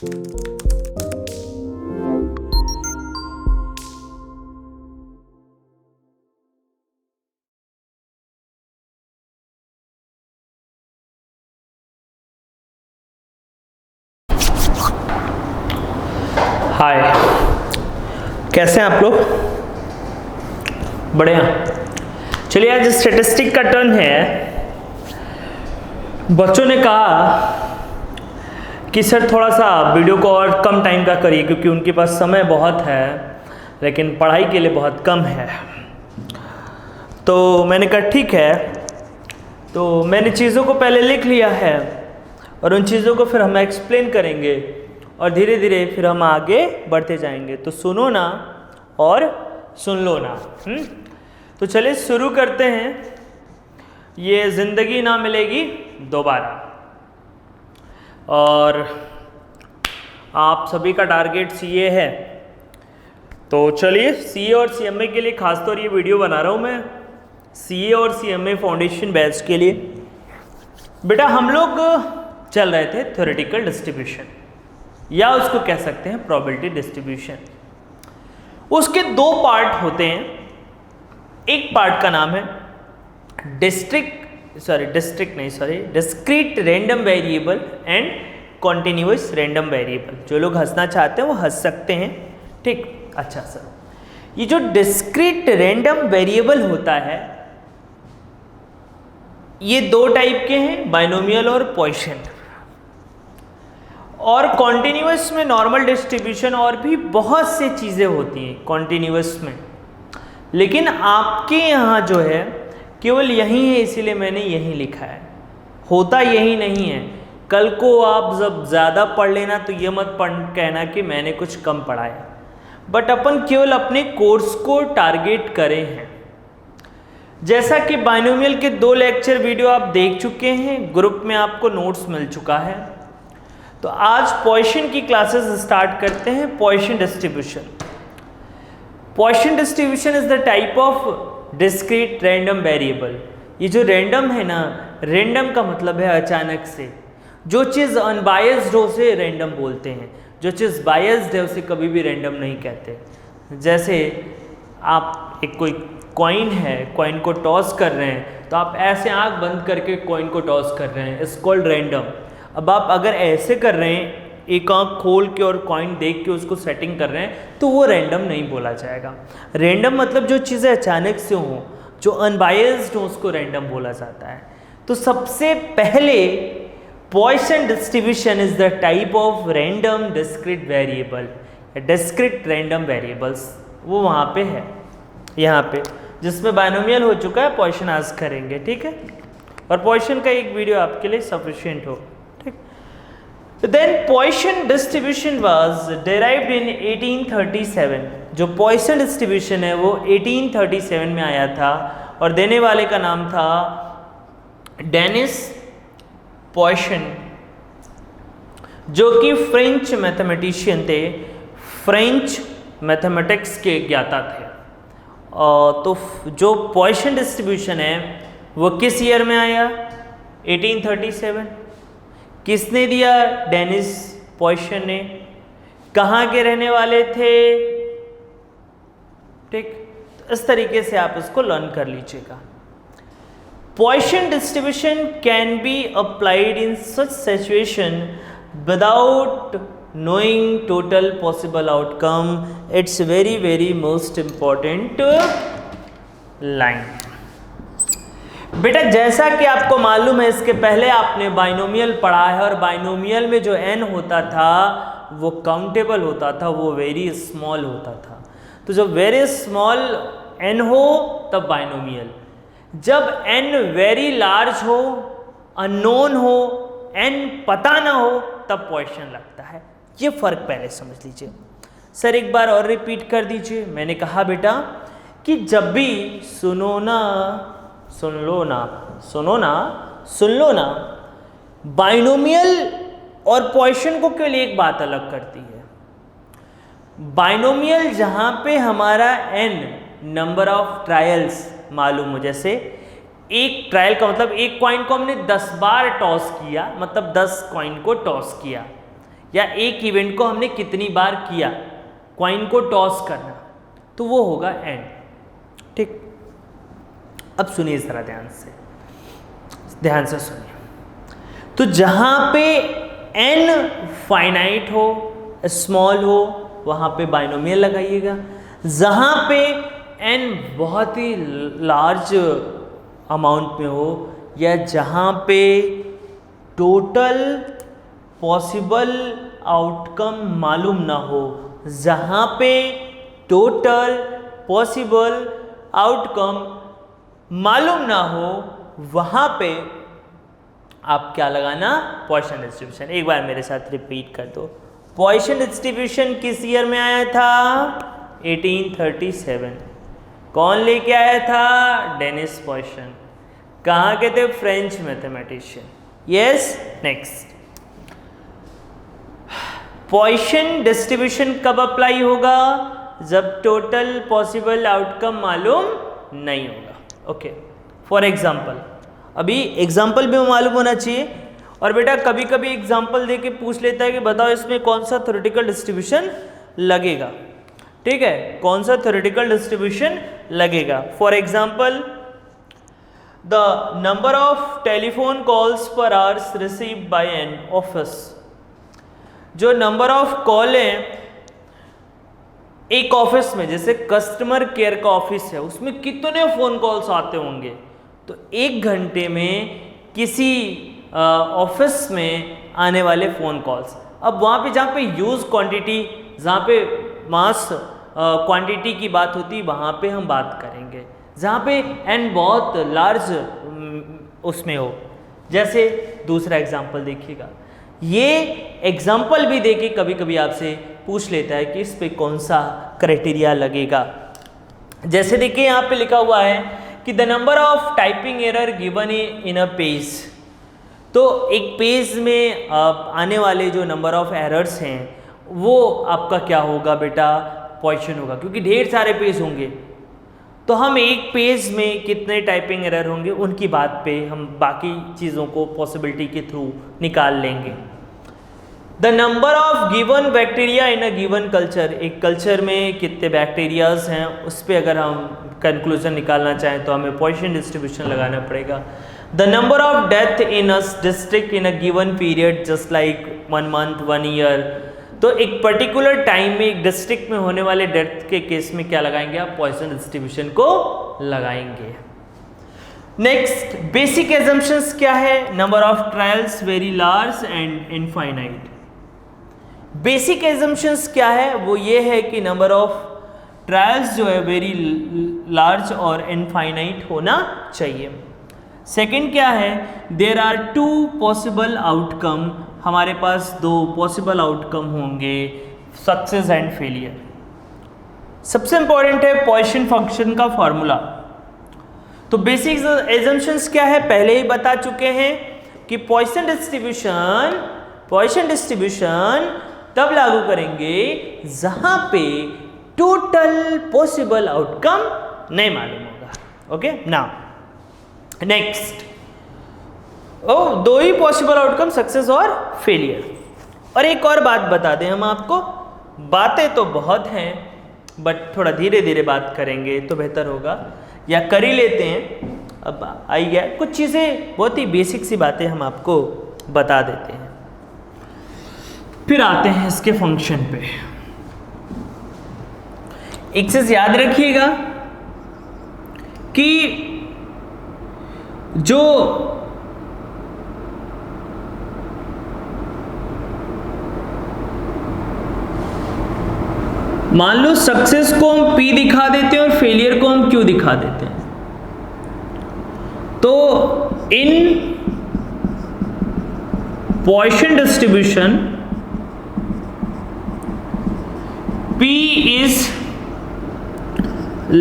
हाय, कैसे हैं आप लोग? बढ़िया। चलिए, आज स्टैटिस्टिक का टर्न है। बच्चों ने कहा कि सर थोड़ा सा वीडियो को और कम टाइम का करिए, क्योंकि उनके पास समय बहुत है लेकिन पढ़ाई के लिए बहुत कम है। तो मैंने कहा ठीक है। तो मैंने चीज़ों को पहले लिख लिया है और उन चीज़ों को फिर हम एक्सप्लेन करेंगे और धीरे धीरे फिर हम आगे बढ़ते जाएंगे। तो सुनो ना और सुन लो ना। तो चलिए शुरू करते हैं। ये ज़िंदगी ना मिलेगी दोबारा, और आप सभी का टारगेट सीए है। तो चलिए, सीए और सीएमए के लिए खासतौर ये वीडियो बना रहा हूँ मैं, सीए और सीएमए फाउंडेशन बैच के लिए। बेटा, हम लोग चल रहे थे थ्योरेटिकल डिस्ट्रीब्यूशन, या उसको कह सकते हैं प्रोबेबिलिटी डिस्ट्रीब्यूशन। उसके दो पार्ट होते हैं। एक पार्ट का नाम है discrete random variable and continuous random variable. जो लोग हंसना चाहते हैं वो हंस सकते हैं, ठीक। अच्छा सर, ये जो डिस्क्रीट रैंडम वेरिएबल होता है ये दो टाइप के हैं, बाइनोमियल और पॉइसन। और कॉन्टिन्यूअस में नॉर्मल डिस्ट्रीब्यूशन और भी बहुत से चीज़ें होती हैं कॉन्टिन्यूअस में, लेकिन आपके यहाँ जो है केवल यही है, इसीलिए मैंने यही लिखा है। होता यही नहीं है। कल को आप जब ज़्यादा पढ़ लेना तो ये मत कहना कि मैंने कुछ कम पढ़ाया। बट अपन केवल अपने कोर्स को टारगेट करें हैं। जैसा कि बाइनोमियल के 2 लेक्चर वीडियो आप देख चुके हैं, ग्रुप में आपको नोट्स मिल चुका है। तो आज पॉइसन की क्लासेस स्टार्ट करते हैं। Poisson distribution. Poisson distribution is the type of discrete random variable. ये जो रैंडम है ना, रैंडम का मतलब है अचानक से। जो चीज़ अनबायस्ड हो उसे रैंडम बोलते हैं, जो चीज़ बायस्ड है उसे कभी भी रैंडम नहीं कहते। जैसे आप एक कोई कॉइन है, कॉइन को टॉस कर रहे हैं तो आप ऐसे आंख बंद करके कॉइन को टॉस कर रहे हैं, इट्स कॉल्ड रैंडम। अब आप अगर ऐसे कर रहे हैं, एक आंख खोल के और कॉइन देख के उसको सेटिंग कर रहे हैं, तो वो रैंडम नहीं बोला जाएगा। रैंडम मतलब जो चीज़ें अचानक से हों, जो अनबायस्ड हो, उसको रैंडम बोला जाता है। तो सबसे पहले Poisson distribution is the type of random discrete variable. Discrete random variables वो वहाँ पे है, यहाँ पे, जिसमें बाइनोमियल हो चुका है। पॉइसन आज करेंगे, ठीक है। और पॉइसन का एक वीडियो आपके लिए सफिशिएंट हो, ठीक। Then Poisson distribution was derived in 1837। जो पॉइसन डिस्ट्रीब्यूशन है वो 1837 में आया था, और देने वाले का नाम था डेनिस पॉइसन, जो कि फ्रेंच मैथमेटिशियन थे, फ्रेंच मैथमेटिक्स के ज्ञाता थे। तो जो पॉइसन डिस्ट्रीब्यूशन है वो किस ईयर में आया? 1837। किसने दिया? डेनिस पॉइसन ने। कहाँ के रहने वाले थे? ठीक, इस तरीके से आप इसको लर्न कर लीजिएगा। Poisson distribution can be applied in such situation without knowing total possible outcome. It's very most important line. बेटा, जैसा कि आपको मालूम है, इसके पहले आपने बाइनोमियल पढ़ा है, और बाइनोमियल में जो n होता था वो काउंटेबल होता था, वो वेरी स्मॉल होता था। तो जब वेरी स्मॉल n हो तब बाइनोमियल, जब n वेरी लार्ज हो, अननोन हो, n पता ना हो, तब पॉइसन लगता है। ये फर्क पहले समझ लीजिए। सर एक बार और रिपीट कर दीजिए। मैंने कहा बेटा कि जब भी सुनो ना, सुन लो ना, सुनो ना, सुन लो ना, बाइनोमियल और पॉइसन को केवल एक बात अलग करती है। बाइनोमियल जहाँ पे हमारा n नंबर ऑफ ट्रायल्स मालूम हो, जैसे एक ट्रायल का मतलब एक कॉइन को हमने 10 बार टॉस किया, मतलब 10 कॉइन को टॉस किया, या एक इवेंट को हमने कितनी बार किया, कॉइन को टॉस करना, तो वो होगा एंड। ठीक, अब सुनिए जरा ध्यान से सुनिए। तो जहां पे n फाइनाइट हो, स्मॉल हो, वहां पे बाइनोमियल लगाइएगा। जहां पे n बहुत ही लार्ज अमाउंट में हो, या जहां पे टोटल पॉसिबल आउटकम मालूम ना हो, जहां पे टोटल पॉसिबल आउटकम मालूम ना हो, वहां पे आप क्या लगाना, पॉइसन डिस्ट्रीब्यूशन। एक बार मेरे साथ रिपीट कर दो। पॉइसन डिस्ट्रीब्यूशन किस ईयर में आया था? 1837। कौन लेके आया था? Denis Poisson. कहाँ के थे? French mathematician. Yes, next. Poisson distribution कब अप्लाई होगा? जब टोटल पॉसिबल आउटकम मालूम नहीं होगा। ओके, फॉर एग्जाम्पल, अभी एग्जाम्पल भी मालूम होना चाहिए। और बेटा कभी कभी एग्जाम्पल दे के पूछ लेता है कि बताओ इसमें कौन सा थ्योरेटिकल डिस्ट्रीब्यूशन लगेगा। ठीक है, कौन सा थ्योरेटिकल डिस्ट्रीब्यूशन लगेगा। For example, the number of telephone calls पर hours received by an office. जो नंबर ऑफ कॉल है एक ऑफिस में, जैसे कस्टमर केयर का ऑफिस है, उसमें कितने फोन कॉल्स आते होंगे, तो एक घंटे में किसी ऑफिस में आने वाले फ़ोन कॉल्स। अब वहाँ पे जहाँ पे यूज़ क्वांटिटी, जहाँ पे मास क्वांटिटी की बात होती है, वहाँ पे हम बात करेंगे। जहाँ पे एंड बहुत लार्ज उसमें हो, जैसे दूसरा एग्जांपल देखिएगा। ये एग्जांपल भी देके कभी कभी आपसे पूछ लेता है कि इस पे कौन सा क्राइटेरिया लगेगा। जैसे देखिए यहाँ पे लिखा हुआ है कि the number of typing error given in a page. तो एक पेज में आने वाले जो नंबर ऑफ एरर्स हैं वो आपका क्या होगा बेटा? पॉइसन होगा, क्योंकि ढेर सारे पेज होंगे। तो हम एक पेज में कितने टाइपिंग एरर होंगे उनकी बात पे हम बाकी चीज़ों को पॉसिबिलिटी के थ्रू निकाल लेंगे। The number of given bacteria in a given culture. एक कल्चर में कितने बैक्टीरियाज हैं उस पर अगर हम कंक्लूजन निकालना चाहें तो हमें पॉइसन डिस्ट्रीब्यूशन लगाना पड़ेगा। The number of death in a district in a given period, just like 1 month 1 year. तो एक पर्टिकुलर टाइम में एक डिस्ट्रिक्ट में होने वाले डेथ के केस में क्या लगाएंगे आप? पॉइसन डिस्ट्रीब्यूशन को लगाएंगे। नेक्स्ट, बेसिक एजम्पशंस क्या है? Number of trials very large and infinite. Basic assumptions क्या है? वो ये है कि नंबर ऑफ ट्रायल्स जो है वेरी लार्ज और इनफाइनाइट होना चाहिए। सेकंड क्या है? There are 2 possible outcome. हमारे पास 2 पॉसिबल आउटकम होंगे, सक्सेस एंड फेलियर। सबसे इंपॉर्टेंट है पॉइसन फंक्शन का फॉर्मूला। तो बेसिक एजम्पशंस क्या है पहले ही बता चुके हैं कि पॉइसन डिस्ट्रीब्यूशन तब लागू करेंगे जहां पे टोटल पॉसिबल आउटकम नहीं मालूम होगा। ओके, नाउ नेक्स्ट, 2 ही पॉसिबल आउटकम, सक्सेस और फेलियर। और एक और बात बता दें हम आपको, बातें तो बहुत हैं बट थोड़ा धीरे धीरे बात करेंगे तो बेहतर होगा, या कर ही लेते हैं। अब आई गया कुछ चीज़ें, बहुत ही बेसिक सी बातें हम आपको बता देते हैं, फिर आते हैं इसके फंक्शन पे। एक चीज याद रखिएगा कि जो मान लो सक्सेस को हम P दिखा देते हैं और फेलियर को हम Q दिखा देते हैं, तो in Poisson distribution P is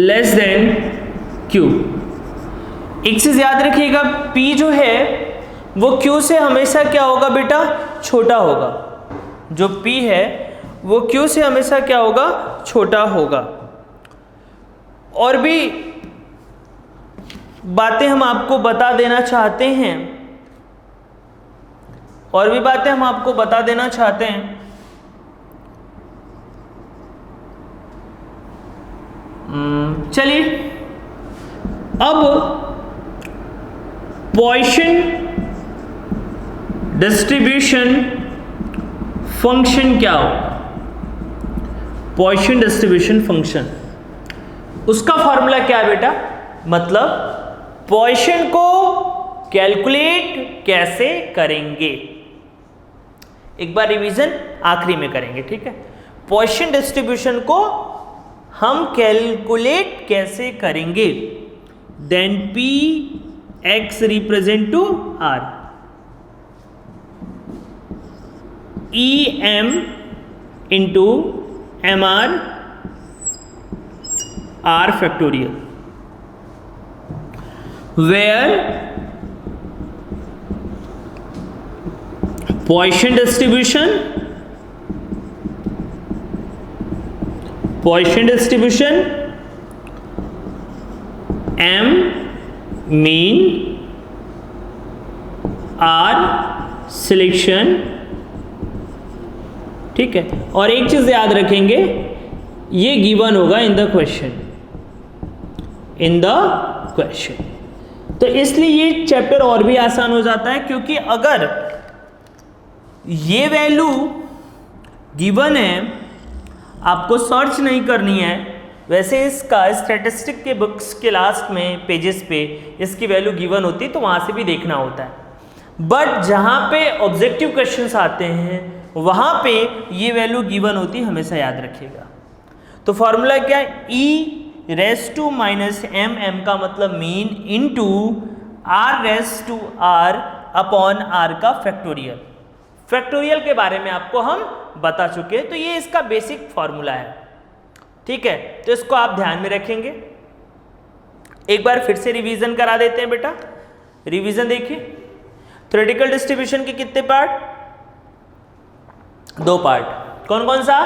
less than Q। एक चीज याद रखिएगा, P जो है वो Q से हमेशा क्या होगा बेटा? छोटा होगा। जो P है वो Q से हमेशा क्या होगा? छोटा होगा। और भी बातें हम आपको बता देना चाहते हैं, चलिए अब पॉइसन डिस्ट्रीब्यूशन फंक्शन क्या हो, पॉइसन डिस्ट्रीब्यूशन फंक्शन, उसका फॉर्मूला क्या है बेटा, मतलब पॉइसन को कैलकुलेट कैसे करेंगे, एक बार रिवीजन आखिरी में करेंगे, ठीक है। पॉइसन डिस्ट्रीब्यूशन को हम कैलकुलेट कैसे करेंगे, then P X represent to R, E M into M R R factorial, where Poisson distribution M mean R selection, ठीक है। और एक चीज याद रखेंगे, ये गिवन होगा इन द क्वेश्चन, तो इसलिए ये चैप्टर और भी आसान हो जाता है, क्योंकि अगर ये वैल्यू गिवन है, आपको सर्च नहीं करनी है, वैसे इसका स्टैटिस्टिक के बुक्स के लास्ट में पेजेस पे इसकी वैल्यू गिवन होती है, तो वहाँ से भी देखना होता है, बट जहाँ पे ऑब्जेक्टिव क्वेश्चंस आते हैं वहाँ पे ये वैल्यू गिवन होती है, हमेशा याद रखिएगा। तो फॉर्मूला क्या है, E raise to minus M, M का मतलब mean, into R raise to R upon R का फैक्टोरियल। फैक्टोरियल के बारे में आपको हम बता चुके हैं, तो ये इसका बेसिक फॉर्मूला है, ठीक है। तो इसको आप ध्यान में रखेंगे। एक बार फिर से रिवीजन करा देते हैं बेटा, रिवीजन देखिए। थ्योरेटिकल डिस्ट्रीब्यूशन के कितने पार्ट, 2 पार्ट, कौन कौन सा,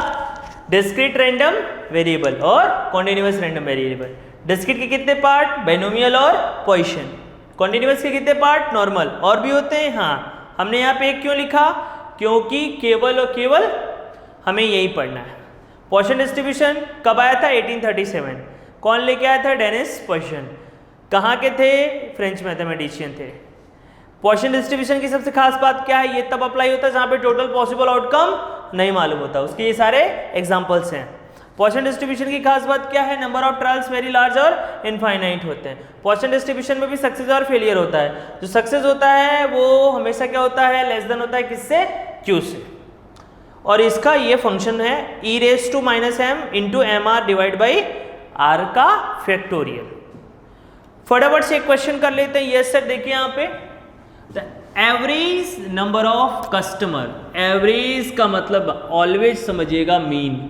डिस्क्रीट रैंडम वेरिएबल और कॉन्टिन्यूअस रैंडम वेरिएबल। डिस्क्रीट के कितने पार्ट, बाइनोमियल और पॉइसन। कॉन्टिन्यूअस के कितने पार्ट, नॉर्मल, और भी होते हैं, हाँ। हमने यहाँ पे एक क्यों लिखा, क्योंकि केवल और केवल हमें यही पढ़ना है। पॉइसन डिस्ट्रीब्यूशन कब आया था, 1837, कौन लेके आया था, डेनिस पॉइसन, कहाँ के थे, फ्रेंच मैथमेटिशियन थे। पॉइसन डिस्ट्रीब्यूशन की सबसे खास बात क्या है, ये तब अप्लाई होता है जहाँ पे टोटल पॉसिबल आउटकम नहीं मालूम होता, उसके ये सारे एग्जाम्पल्स हैं। पॉइसन डिस्ट्रीब्यूशन की खास बात क्या है, number of trials very large और इनफाइनाइट होते हैं। पॉइसन डिस्ट्रीब्यूशन में भी सक्सेस और फेलियर होता है, जो सक्सेस होता है वो हमेशा क्या होता है, लेस देन होता है किससे, क्यू से। और इसका ये फंक्शन है E raise to minus M into M R divide by R का फैक्टोरियल। फटाफट से एक क्वेश्चन कर लेते हैं। यस सर, देखिए यहाँ पे average number of customer, average का मतलब ऑलवेज समझिएगा मीन,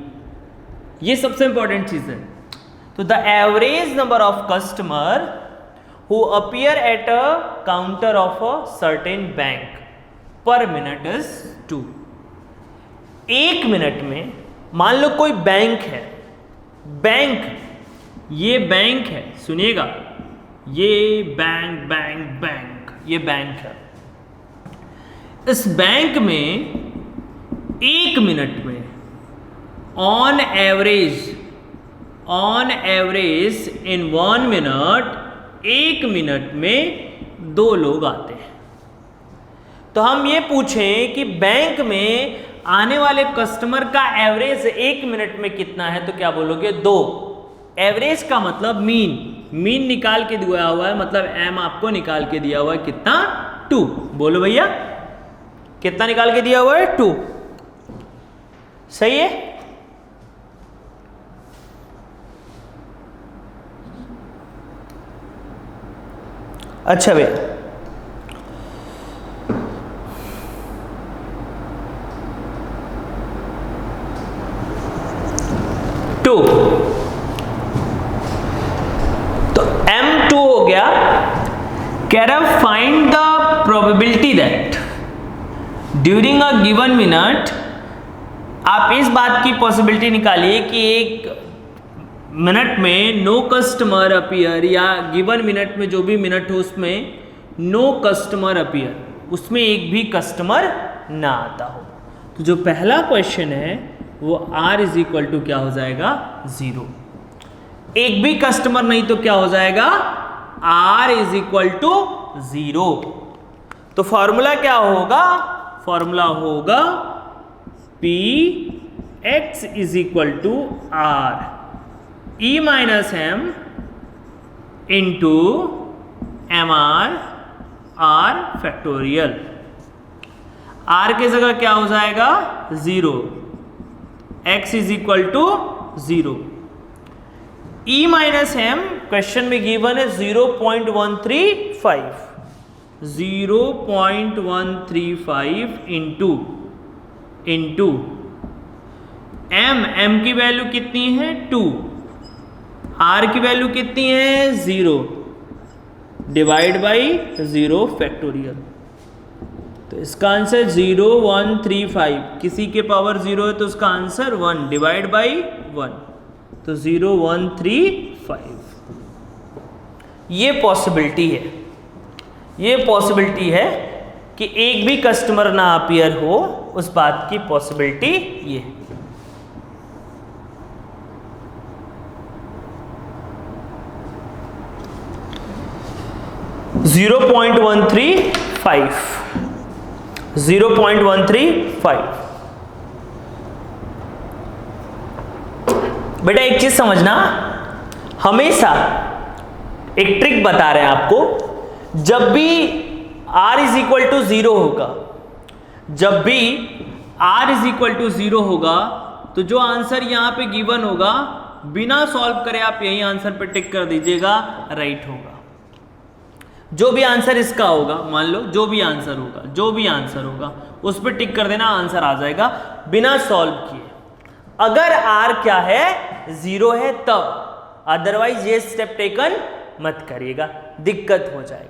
ये सबसे इंपॉर्टेंट चीज है। तो the average number of customer who appear at a counter of a certain bank पर मिनट इज 2। 1 मिनट में मान लो कोई बैंक है, बैंक, ये बैंक है, सुनिएगा, ये बैंक, ये बैंक है। इस बैंक में 1 मिनट में on average in 1 minute, 1 minute में 2 लोग आते हैं। तो हम ये पूछें कि बैंक में आने वाले कस्टमर का एवरेज 1 मिनट में कितना है, तो क्या बोलोगे, 2। एवरेज का मतलब मीन निकाल के दिया हुआ है, मतलब एम आपको निकाल के दिया हुआ है कितना, 2। बोलो भैया, कितना निकाल के दिया हुआ है, 2। सही है। अच्छा भैया, तो M2 हो गया। कह रहा find the probability that during a given minute, आप इस बात की पॉसिबिलिटी निकालिए कि 1 मिनट में नो कस्टमर अपीयर, या गिवन मिनट में जो भी मिनट हो उसमें नो कस्टमर अपीयर, उसमें एक भी कस्टमर ना आता हो। तो जो पहला क्वेश्चन है वो R इज इक्वल टू क्या हो जाएगा, 0। एक भी कस्टमर नहीं तो क्या हो जाएगा, R इज इक्वल टू 0। तो फॉर्मूला क्या होगा, फॉर्मूला होगा P x is equal to R E minus M into MR R factorial. R की जगह क्या हो जाएगा 0, x is equal to 0। E minus M question में गिवन है 0.135, 0.135 इंटू m की वैल्यू कितनी है 2, R की वैल्यू कितनी है 0, डिवाइड बाई 0 फैक्टोरियल। तो इसका आंसर 0135, किसी के पावर 0 है तो उसका आंसर 1 डिवाइड बाई 1, तो 0135। ये पॉसिबिलिटी है, ये पॉसिबिलिटी है कि एक भी कस्टमर ना अपीयर हो, उस बात की पॉसिबिलिटी ये है। Zero point 0.135। बेटा एक चीज समझना, हमेशा एक ट्रिक बता रहे हैं आपको, जब भी R इज इक्वल टू 0 होगा, जब भी R इज इक्वल टू 0 होगा, तो जो आंसर यहां पे गिवन होगा बिना सॉल्व करे आप यही आंसर पे टिक कर दीजिएगा, राइट होगा। जो भी आंसर इसका होगा, मान लो जो भी आंसर होगा उस पर टिक कर देना, आंसर आ जाएगा बिना सॉल्व किए। अगर R क्या है 0 है तब, अदरवाइज ये स्टेप टेकन मत करिएगा, दिक्कत हो जाएगा।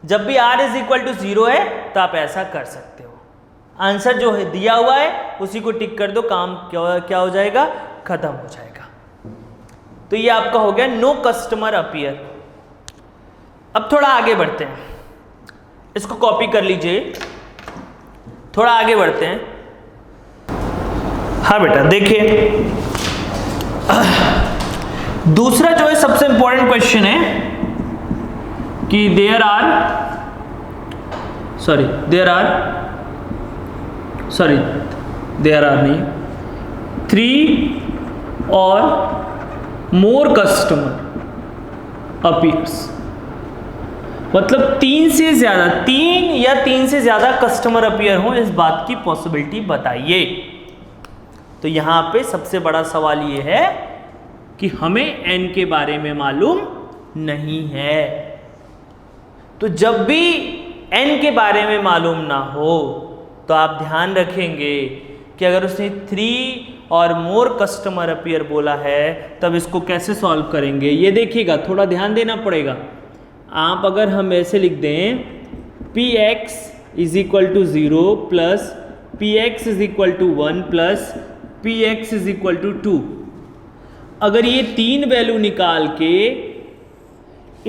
जब भी R इज इक्वल टू 0 है तो आप ऐसा कर सकते हो, आंसर जो है दिया हुआ है उसी को टिक कर दो, काम क्या हो जाएगा, खत्म हो जाएगा। तो ये आपका हो गया नो कस्टमर अपीयर। अब थोड़ा आगे बढ़ते हैं, इसको कॉपी कर लीजिए, थोड़ा आगे बढ़ते हैं। हाँ बेटा देखिए, दूसरा जो है सबसे इंपॉर्टेंट क्वेश्चन है कि देयर आर नहीं 3 और मोर कस्टमर अपीयर्स, मतलब 3 या 3 से ज्यादा कस्टमर अपीयर हो, इस बात की पॉसिबिलिटी बताइए। तो यहां पे सबसे बड़ा सवाल ये है कि हमें n के बारे में मालूम नहीं है। तो जब भी n के बारे में मालूम ना हो तो आप ध्यान रखेंगे कि अगर उसने 3 और मोर कस्टमर अपीयर बोला है तब इसको कैसे सॉल्व करेंगे, ये देखिएगा, थोड़ा ध्यान देना पड़ेगा। आप अगर हम ऐसे लिख दें Px is equal to 0 plus Px is equal to 1 plus Px is equal to 2, अगर ये 3 वैल्यू निकाल के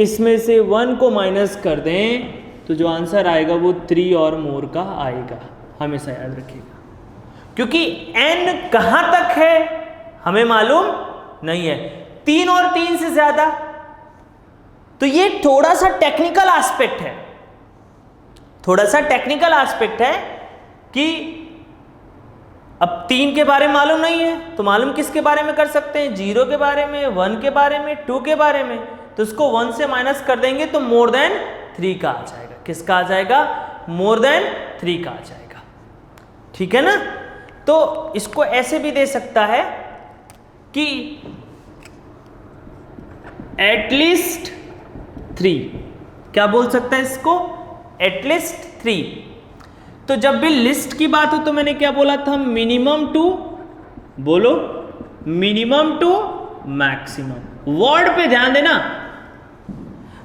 इसमें से 1 को माइनस कर दें तो जो आंसर आएगा वो 3 और मोर का आएगा, हमेशा याद रखिएगा। क्योंकि n कहां तक है हमें मालूम नहीं है, 3 और 3 से ज्यादा, तो ये थोड़ा सा टेक्निकल एस्पेक्ट है, कि अब 3 के बारे में मालूम नहीं है तो मालूम किसके बारे में कर सकते हैं, 0 के बारे में, 1 के बारे में, 2 के बारे में। तो इसको 1 से माइनस कर देंगे तो मोर देन 3 का आ जाएगा। किसका आ जाएगा, मोर देन 3 का आ जाएगा, ठीक है ना। तो इसको ऐसे भी दे सकता है कि एटलीस्ट 3, क्या बोल सकता है इसको, एटलीस्ट 3। तो जब भी लिस्ट की बात हो तो मैंने क्या बोला था, मिनिमम टू, बोलो मिनिमम टू मैक्सिमम, वर्ड पे ध्यान देना।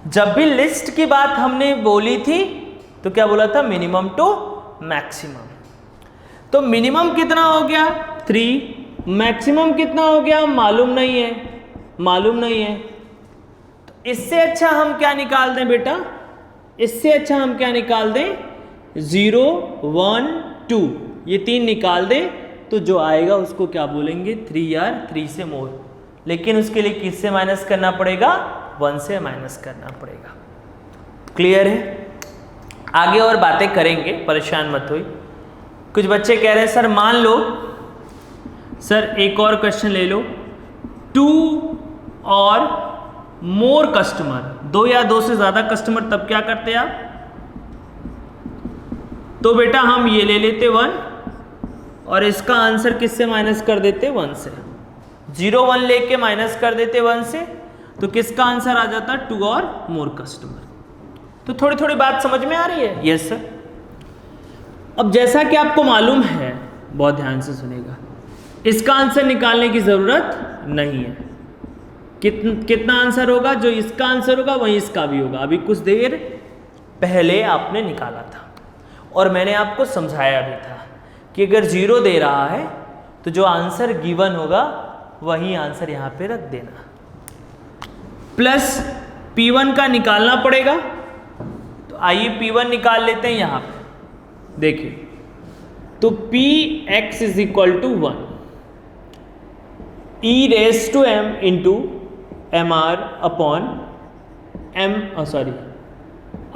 जब भी लिस्ट की बात हमने बोली थी तो क्या बोला था, मिनिमम टू मैक्सिमम। तो मिनिमम कितना हो गया 3, मैक्सिमम कितना हो गया मालूम नहीं है। तो इससे अच्छा हम क्या निकाल दें बेटा, इससे अच्छा हम क्या निकाल दें, 0 1 2, ये 3 निकाल दें तो जो आएगा उसको क्या बोलेंगे, 3 यार 3 से मोर। लेकिन उसके लिए किससे माइनस करना पड़ेगा? 1 से माइनस करना पड़ेगा। क्लियर है? आगे और बातें करेंगे, परेशान मत होइए। कुछ बच्चे कह रहे हैं सर मान लो, सर एक और क्वेश्चन ले लो, 2 और मोर कस्टमर, 2 या 2 से ज़्यादा कस्टमर, तब क्या करते आप? तो बेटा हम ये ले लेते 1 और इसका आंसर किससे माइनस कर देते? 1 से। 0 1 लेके माइनस कर देते 1 से, तो किसका आंसर आ जाता? 2 और मोर कस्टमर। तो थोड़ी थोड़ी बात समझ में आ रही है? Yes sir. अब जैसा कि आपको मालूम है, बहुत ध्यान से सुनेगा, इसका आंसर निकालने की ज़रूरत नहीं है। कितना आंसर होगा? जो इसका आंसर होगा वही इसका भी होगा। अभी कुछ देर पहले आपने निकाला था और मैंने आपको समझाया भी था कि अगर 0 दे रहा है तो जो आंसर गिवन होगा वही आंसर यहाँ पे रख देना। प्लस P1 का निकालना पड़ेगा, तो आइए P1 निकाल लेते हैं यहाँ पे। देखिए, तो Px is equal to 1 e raise to m into mr upon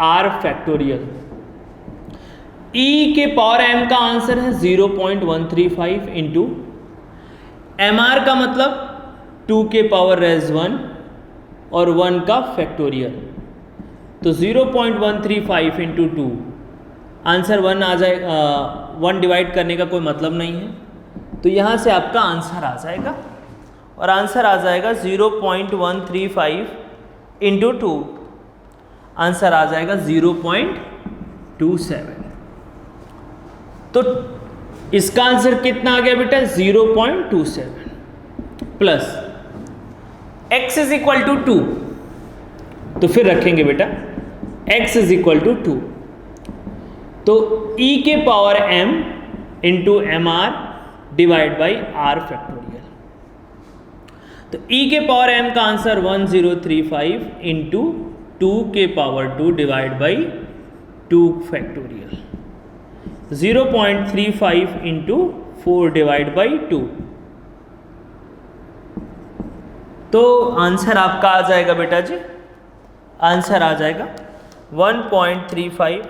r factorial. e के पावर m का आंसर है 0.135 इंटू mr का मतलब 2 के पावर रेज 1 और 1 का फैक्टोरियल, तो 0.135 इंटू 2 आंसर 1 आ जाएगा। 1 डिवाइड करने का कोई मतलब नहीं है, तो यहाँ से आपका आंसर आ जाएगा और आंसर आ जाएगा 0.135 इंटू 2, आंसर आ जाएगा 0.27। तो इसका आंसर कितना आ गया बेटा? 0.27 plus x is equal to 2, तो फिर रखेंगे बेटा x इज इक्वल टू 2, तो e के power m into mr divide by r factorial. तो e के पावर m का आंसर 1035 इंटू 2 के power 2 divide by 2 factorial, 0.35 into 4 divide by 2, तो आंसर आपका आ जाएगा बेटा जी, आंसर आ जाएगा 1.35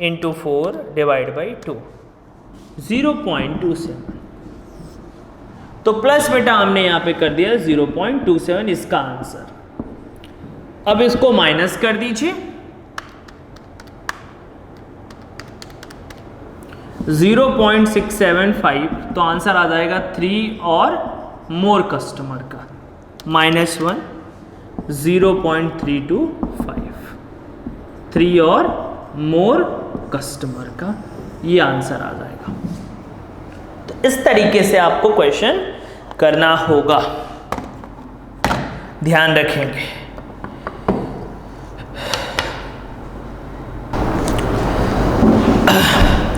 इंटू 4 डिवाइड बाई 2, 0.27। तो प्लस बेटा हमने यहाँ पे कर दिया 0.27 इसका आंसर। अब इसको माइनस कर दीजिए, 0.675, तो आंसर आ जाएगा 3 और मोर कस्टमर का, -1 0.325, 3 और मोर कस्टमर का, ये आंसर आ जाएगा। तो इस तरीके से आपको क्वेश्चन करना होगा, ध्यान रखेंगे।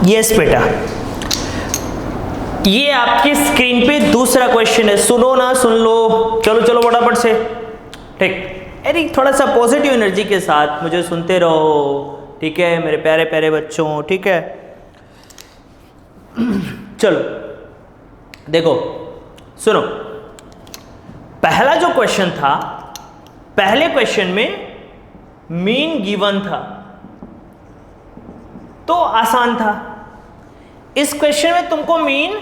यस बेटा, ये आपकी स्क्रीन पे दूसरा क्वेश्चन है, सुनो ना, सुन लो, चलो चलो फटाफट से, ठीक। अरे थोड़ा सा पॉजिटिव एनर्जी के साथ मुझे सुनते रहो, ठीक है मेरे प्यारे प्यारे बच्चों, ठीक है। चलो देखो, सुनो, पहला जो क्वेश्चन था, पहले क्वेश्चन में मीन गिवन था तो आसान था। इस क्वेश्चन में तुमको मीन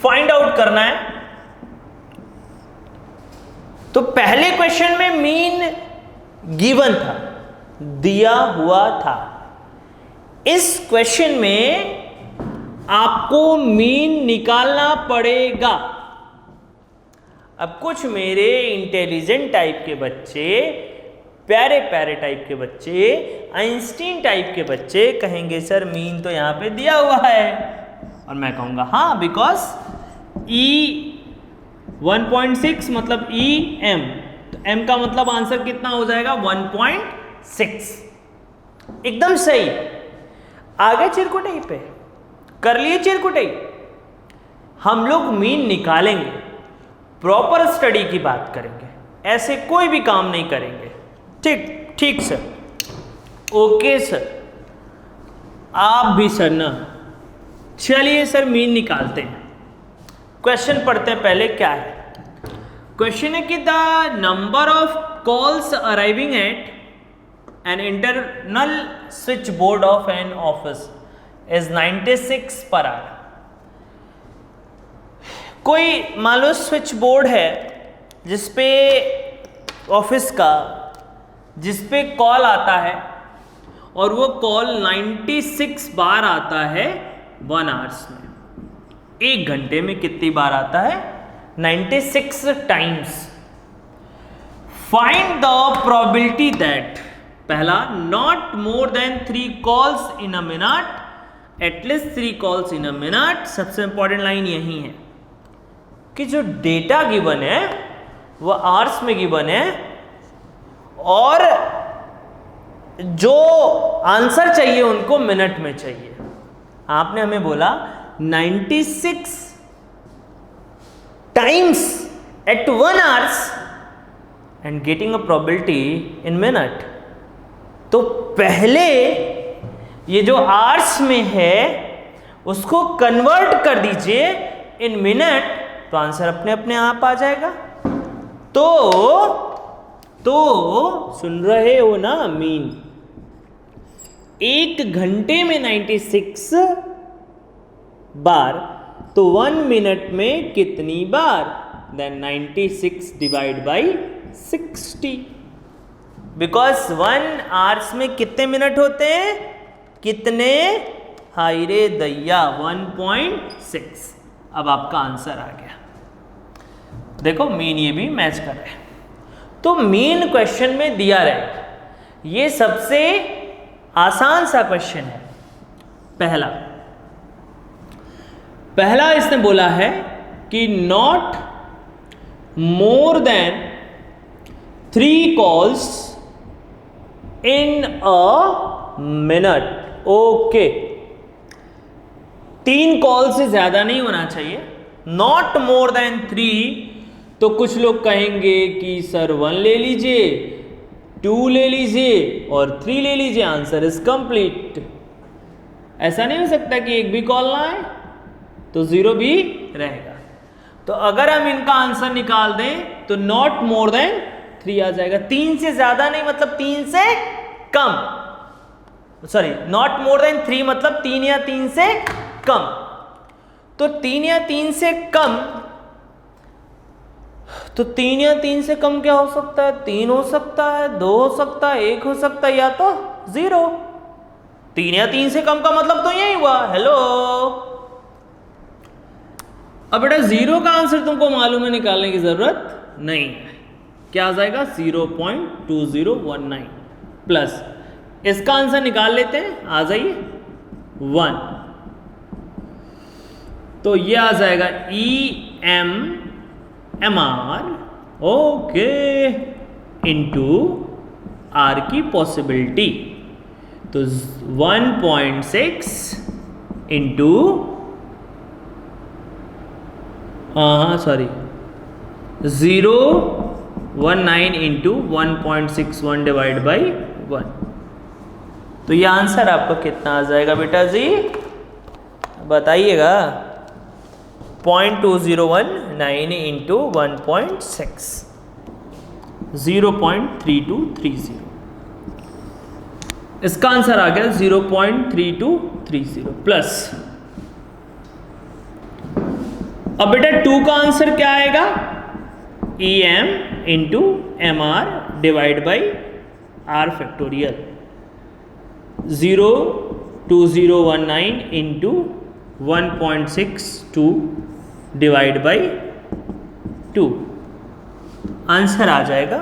फाइंड आउट करना है। तो पहले क्वेश्चन में मीन गिवन था, दिया हुआ था। इस क्वेश्चन में आपको मीन निकालना पड़ेगा। अब कुछ मेरे इंटेलिजेंट टाइप के बच्चे, प्यारे प्यारे टाइप के बच्चे, आइंस्टीन टाइप के बच्चे कहेंगे सर मीन तो यहाँ पे दिया हुआ है, और मैं कहूँगा हाँ, बिकॉज E 1.6 मतलब E M, तो M का मतलब आंसर कितना हो जाएगा? 1.6। एकदम सही। आगे चिरकुटाई पे कर लिए, चिरकुटाई हम लोग मीन निकालेंगे, प्रॉपर स्टडी की बात करेंगे, ऐसे कोई भी काम नहीं करेंगे। ठीक ठीक सर, ओके सर, आप भी सर ना। चलिए सर मीन निकालते हैं, क्वेश्चन पढ़ते हैं पहले क्या है। क्वेश्चन है कि the number of calls arriving at an internal switch board of an office is 96 per hour. कोई मान लो स्विच बोर्ड है जिसपे ऑफिस का, जिसपे कॉल आता है और वो कॉल 96 बार आता है 1 आवर्स में। 1 घंटे में कितनी बार आता है? 96 times. Find the probability that, पहला, not more than 3 calls in a minute, at least 3 calls in a minute. सबसे इंपॉर्टेंट लाइन यही है कि जो डेटा गिवन है वो आवर्स में गिवन है और जो आंसर चाहिए उनको मिनट में चाहिए। आपने हमें बोला 96 times at 1 hours and getting a probability in minute. तो पहले ये जो आवर्स में है उसको कन्वर्ट कर दीजिए इन मिनट, तो आंसर अपने अपने आप आ जाएगा। तो सुन रहे हो ना, मीन 1 घंटे में 96 बार, तो 1 मिनट में कितनी बार? Then 96 divide by 60, because 1 hours में कितने मिनट होते हैं? कितने? हाय रे दैया, 1.6। अब आपका आंसर आ गया। देखो मीन ये भी मैच कर रहा है। तो मीन क्वेश्चन में दिया रहेगा। ये सबसे आसान सा क्वेश्चन है। पहला इसने बोला है कि not more than 3 calls in a minute. Okay, 3 call से ज्यादा नहीं होना चाहिए। नॉट मोर देन 3, तो कुछ लोग कहेंगे कि सर 1 ले लीजिए, 2 ले लीजिए और 3 ले लीजिए, आंसर इज कंप्लीट। ऐसा नहीं हो सकता कि एक भी कॉल ना आए, तो 0 भी रहेगा। तो अगर हम इनका आंसर निकाल दें तो नॉट मोर देन 3 आ जाएगा। 3 से ज्यादा नहीं, मतलब 3 से कम, सॉरी, नॉट मोर देन 3 मतलब 3 या 3 से कम। तो 3 या 3 से कम, तो 3 या 3 से कम क्या हो सकता है? 3 हो सकता है, 2 हो सकता है, 1 हो सकता है, या तो 0। 3 या 3 से कम का मतलब तो यही हुआ। हेलो, अब बेटा 0 का आंसर तुमको मालूम है, निकालने की जरूरत नहीं है। क्या आ जाएगा? 0.2019 प्लस इसका आंसर निकाल लेते हैं, आ जाइए 1। तो ये आ जाएगा EMR, ओके, इनटू R की पॉसिबिलिटी। तो 1.6 into, sorry, 0.19 into 1.61 divide by 1। तो ये आंसर आपका कितना आ जाएगा बेटा जी? बताइएगा। 0.2019 इंटू 1.6, 0.3230। इसका आंसर आ गया 0.3230 प्लस। अब बेटा 2 का आंसर क्या आएगा? EM into MR divide by R factorial. 0.2019 into 1.62 divide by 2। Answer आ जाएगा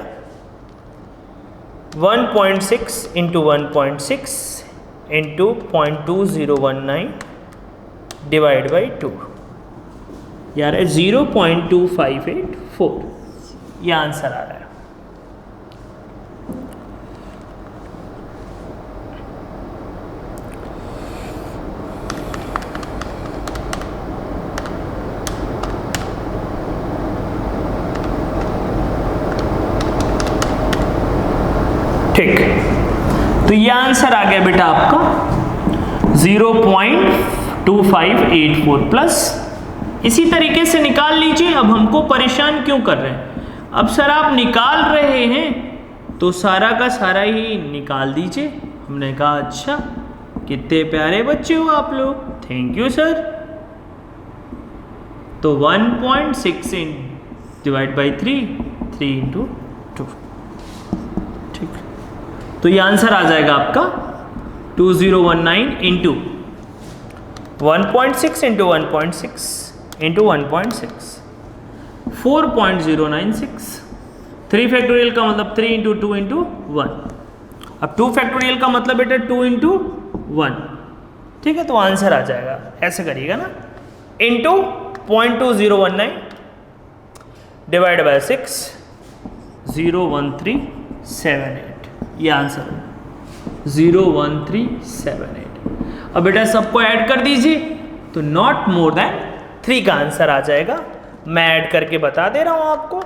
1.6 इंटू 1.6 इंटू 0.2019 डिवाइड बाई 2, यार 0.2584। यह आंसर आ रहा है। ठीक, तो ये आंसर आ गया बेटा आपका 0.2584 प्लस इसी तरीके से निकाल लीजिए। अब हमको परेशान क्यों कर रहे हैं? अब सर आप निकाल रहे हैं तो सारा का सारा ही निकाल दीजिए। हमने कहा अच्छा, कितने प्यारे बच्चे हो आप लोग, थैंक यू सर। तो 1.6 डिवाइड बाई 3 इंटू 2, ठीक। तो ये आंसर आ जाएगा आपका 2019 इंटू 1.6 इंटू 1.6 इंटू 1.6 4.096। 3 फैक्टोरियल का मतलब 3 इंटू 2 इंटू 1। अब 2 फैक्टोरियल का मतलब बेटा 2 इंटू 1, ठीक है। तो आंसर आ जाएगा, ऐसे करिएगा ना, इंटू 0.2019 डिवाइड बाय 6 01378, ये आंसर है 01378। अब बेटा सबको ऐड कर दीजिए तो नॉट मोर देन 3 का आंसर आ जाएगा। मैं ऐड करके बता दे रहा हूं आपको,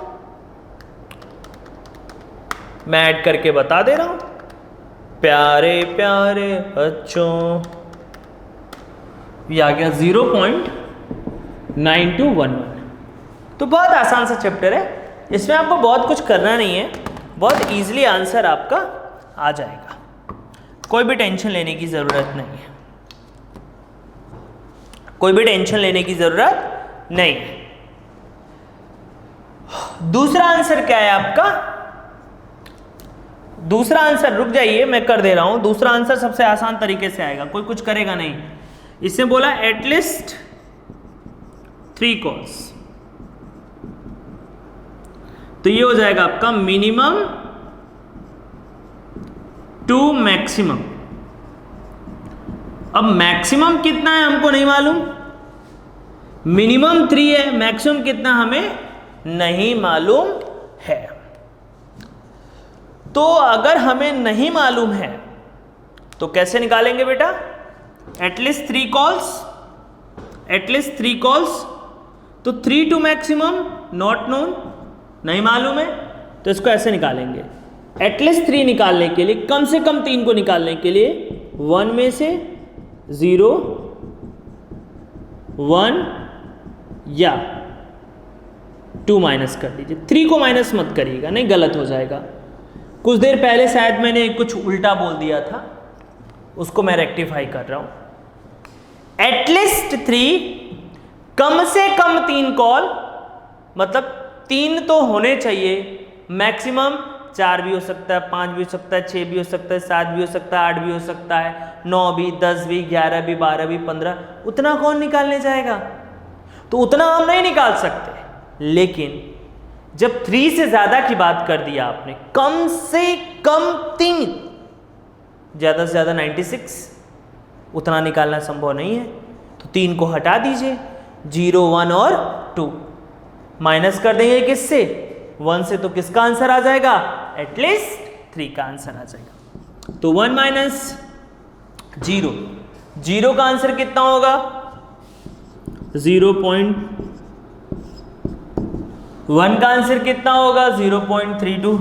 मैं ऐड करके बता दे रहा हूं प्यारे प्यारे बच्चों। ये आ गया 0.9211। तो बहुत आसान सा चैप्टर है, इसमें आपको बहुत कुछ करना नहीं है, बहुत इजीली आंसर आपका आ जाएगा, कोई भी टेंशन लेने की ज़रूरत नहीं है, कोई भी टेंशन लेने की ज़रूरत नहीं है। दूसरा आंसर क्या है आपका? दूसरा आंसर, रुक जाइए मैं कर दे रहा हूं। दूसरा आंसर सबसे आसान तरीके से आएगा, कोई कुछ करेगा नहीं। इसने बोला एटलीस्ट 3 कॉल्स, तो ये हो जाएगा आपका मिनिमम टू मैक्सिमम। अब मैक्सिमम कितना है हमको नहीं मालूम, मिनिमम 3 है, मैक्सिमम कितना हमें नहीं मालूम है। तो अगर हमें नहीं मालूम है तो कैसे निकालेंगे बेटा? एटलीस्ट 3 कॉल्स, एटलीस्ट 3 कॉल्स, तो 3 टू मैक्सिमम नॉट नोन, नहीं मालूम है, तो इसको ऐसे निकालेंगे। एटलीस्ट 3 निकालने के लिए, कम से कम 3 को निकालने के लिए 1 में से 0 1 या 2 माइनस कर दीजिए। 3 को माइनस मत करिएगा, नहीं गलत हो जाएगा। कुछ देर पहले शायद मैंने कुछ उल्टा बोल दिया था, उसको मैं रेक्टिफाई कर रहा हूं। एटलीस्ट 3, कम से कम 3 कॉल, मतलब 3 तो होने चाहिए। मैक्सिमम 4 भी हो सकता है, 5 भी हो सकता है, 6 भी हो सकता है, 7 भी हो सकता है, 8 भी हो सकता है, 9 भी, 10 भी, 11 भी, 12 भी, 15। उतना कौन निकालने जाएगा? तो उतना हम नहीं निकाल सकते। लेकिन जब 3 से ज्यादा की बात कर दिया आपने, कम से कम 3, ज्यादा से ज्यादा 96, उतना निकालना संभव नहीं है। तो 3 को हटा दीजिए, 0 1 और 2 माइनस कर देंगे किससे? 1 से। तो किसका आंसर आ जाएगा? एटलीस्ट 3 का आंसर आ जाएगा। तो 1 माइनस 0, 0 का आंसर कितना होगा? 0.1 का आंसर कितना होगा? 0.32।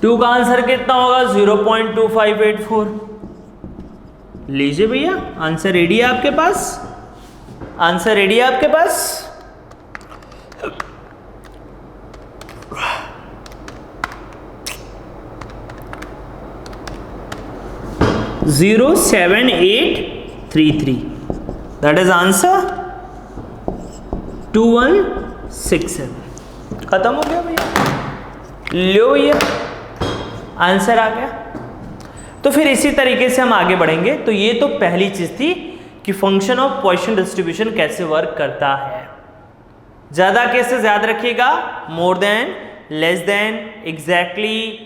2 का आंसर कितना होगा? 0.2584। लीजिए भैया, आंसर रेडी है आपके पास, आंसर रेडी है आपके पास। (07833) that is answer 2167। खत्म हो गया भैया, लो भैया आंसर आ गया। तो फिर इसी तरीके से हम आगे बढ़ेंगे। तो ये तो पहली चीज थी कि फंक्शन ऑफ पॉइसन डिस्ट्रीब्यूशन कैसे वर्क करता है। ज्यादा केसेस याद रखिएगा, more than, less than, exactly,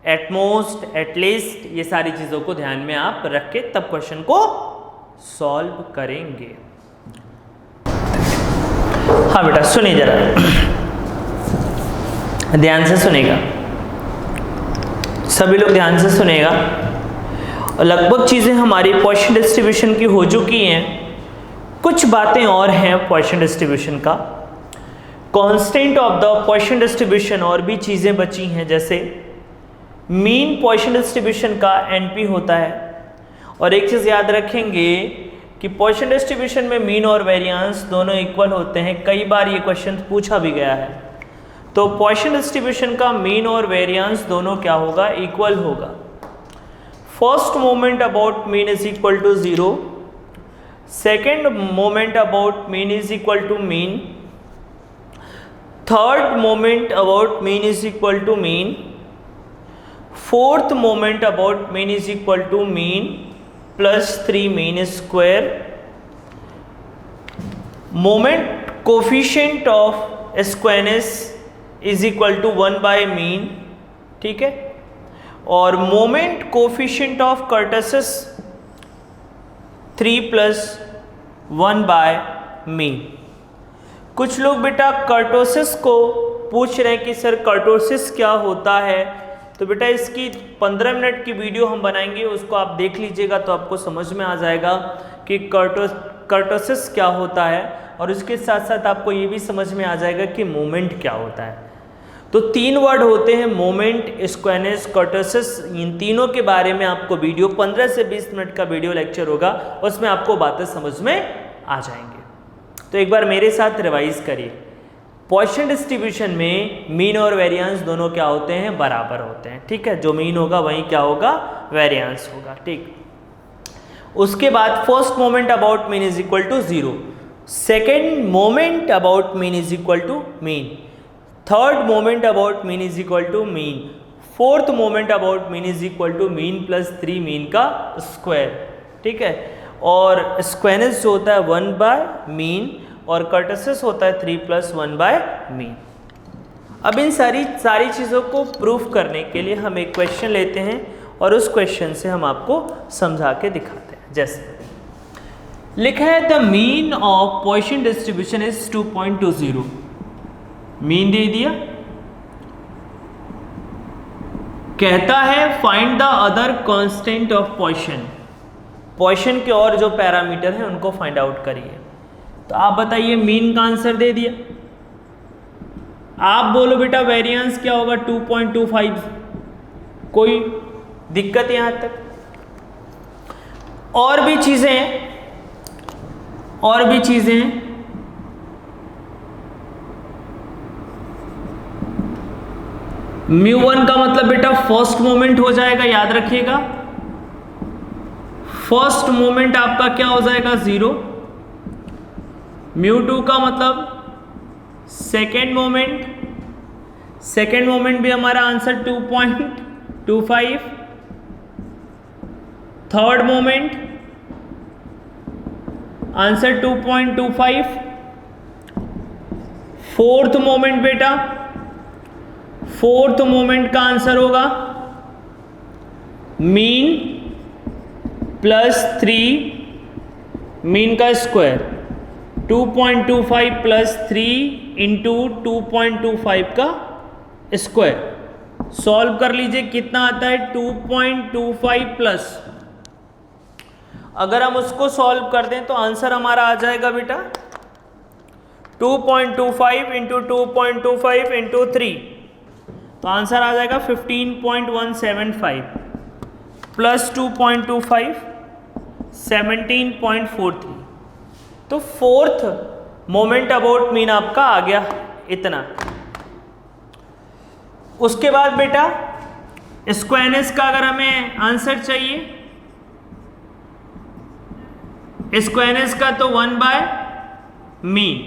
at most, at least, ये सारी चीजों को ध्यान में आप रख के तब क्वेश्चन को सॉल्व करेंगे। हाँ बेटा सुनिए जरा, ध्यान से सुनेगा, सभी लोग ध्यान से सुनेगा। लगभग चीज़ें हमारी पॉइसन डिस्ट्रीब्यूशन की हो चुकी हैं, कुछ बातें और हैं पॉइसन डिस्ट्रीब्यूशन का। Constant of the Poisson distribution और भी चीज़ें बची हैं, जैसे मीन पॉइसन डिस्ट्रीब्यूशन का एनपी होता है। और एक चीज़ याद रखेंगे कि पॉइसन डिस्ट्रीब्यूशन में मीन और वेरिएंस दोनों इक्वल होते हैं। कई बार ये क्वेश्चन पूछा भी गया है। तो पॉइसन डिस्ट्रीब्यूशन का मीन और वेरिएंस दोनों क्या होगा, इक्वल होगा। First moment about mean is equal to 0, second moment about mean is equal to mean, third moment about mean is equal to mean, fourth moment about mean is equal to mean plus 3 mean square, moment coefficient of squareness is equal to 1 by mean, ठीक है, और moment coefficient of kurtosis 3 plus 1 by mean. कुछ लोग बेटा kurtosis को पूछ रहे हैं कि सर कर्टोसिस क्या होता है, तो बेटा इसकी 15 मिनट की वीडियो हम बनाएंगे, उसको आप देख लीजिएगा तो आपको समझ में आ जाएगा कि कर्टोसिस क्या होता है, और उसके साथ साथ आपको ये भी समझ में आ जाएगा कि मोमेंट क्या होता है। तो 3 वर्ड होते हैं, मोमेंट, स्क्वायरनेस, कर्टोसिस। इन तीनों के बारे में आपको वीडियो 15 से 20 मिनट का वीडियो लेक्चर होगा, उसमें आपको बातें समझ में आ जाएंगे। तो एक बार मेरे साथ रिवाइज करिए। पॉइसन डिस्ट्रीब्यूशन में मीन और वेरिएंस दोनों क्या होते हैं, बराबर होते हैं, ठीक है। जो मीन होगा वही क्या होगा, वेरिएंस होगा, ठीक। उसके बाद first moment about mean is equal to 0, second moment about mean is equal to mean, third moment about mean is equal to mean, fourth moment about mean is equal to mean plus 3 mean का square, ठीक है। और squareness जो होता है 1 by mean, और कर्टसिस होता है 3 प्लस 1 बाय मीन। अब इन सारी चीज़ों को प्रूफ करने के लिए हम एक क्वेश्चन लेते हैं और उस क्वेश्चन से हम आपको समझा के दिखाते हैं। जैसे लिखा है the mean of Poisson distribution is 2.20, mean they दिया, कहता है find the other constant of Poisson, Poisson के और जो पैरामीटर हैं उनको फाइंड आउट करिए। तो आप बताइए, मीन का आंसर दे दिया, आप बोलो बेटा वेरिएंस क्या होगा 2.25, कोई दिक्कत यहां तक? और भी चीजें हैं, μ1 का मतलब बेटा फर्स्ट मोमेंट हो जाएगा, याद रखिएगा। फर्स्ट मोमेंट आपका क्या हो जाएगा, 0। μ2 का मतलब सेकेंड मोमेंट भी हमारा answer 2.25, third moment answer 2.25, fourth moment बेटा, फोर्थ मोमेंट का आंसर होगा मीन प्लस 3 मीन का स्क्वायर, 2.25 प्लस 3 इंटू 2.25 का स्क्वायर। सॉल्व कर लीजिए, कितना आता है 2.25 प्लस, अगर हम उसको सॉल्व कर दें तो आंसर हमारा आ जाएगा बेटा 2.25 इंटू 2.25 इंटू 3, तो आंसर आ जाएगा 15.175 प्लस 2.25 17.43। तो फोर्थ मोमेंट अबाउट मीन आपका आ गया इतना। उसके बाद बेटा स्क्वायरनेस का अगर हमें आंसर चाहिए, स्क्वायरनेस का तो 1 बाय मीन,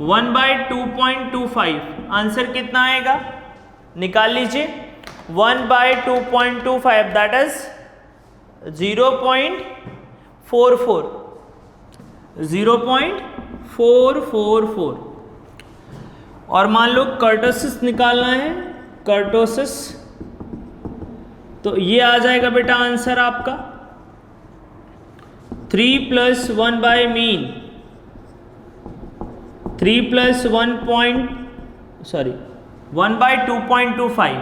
1 बाय 2.25, आंसर कितना आएगा निकाल लीजिए, 1 बाय 2.25 दैट इज 0.444। और मान लो कर्टोसिस निकालना है, कर्टोसिस, तो ये आ जाएगा बेटा आंसर आपका 3 plus 1 by mean, 3 plus 1 by 2.25,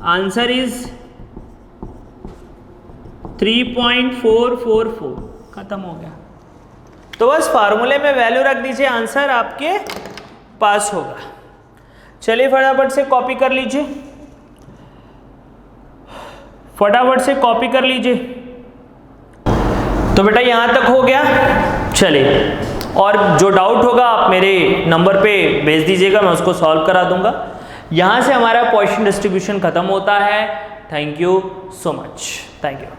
answer is 3.444। खत्म हो गया। तो बस फार्मूले में वैल्यू रख दीजिए, आंसर आपके पास होगा। चलिए फटाफट से कॉपी कर लीजिए, तो बेटा यहाँ तक हो गया। चलिए, और जो डाउट होगा आप मेरे नंबर पे भेज दीजिएगा, मैं उसको सॉल्व करा दूंगा। यहाँ से हमारा क्वेश्चन डिस्ट्रीब्यूशन खत्म होता है। Thank you so much. Thank you.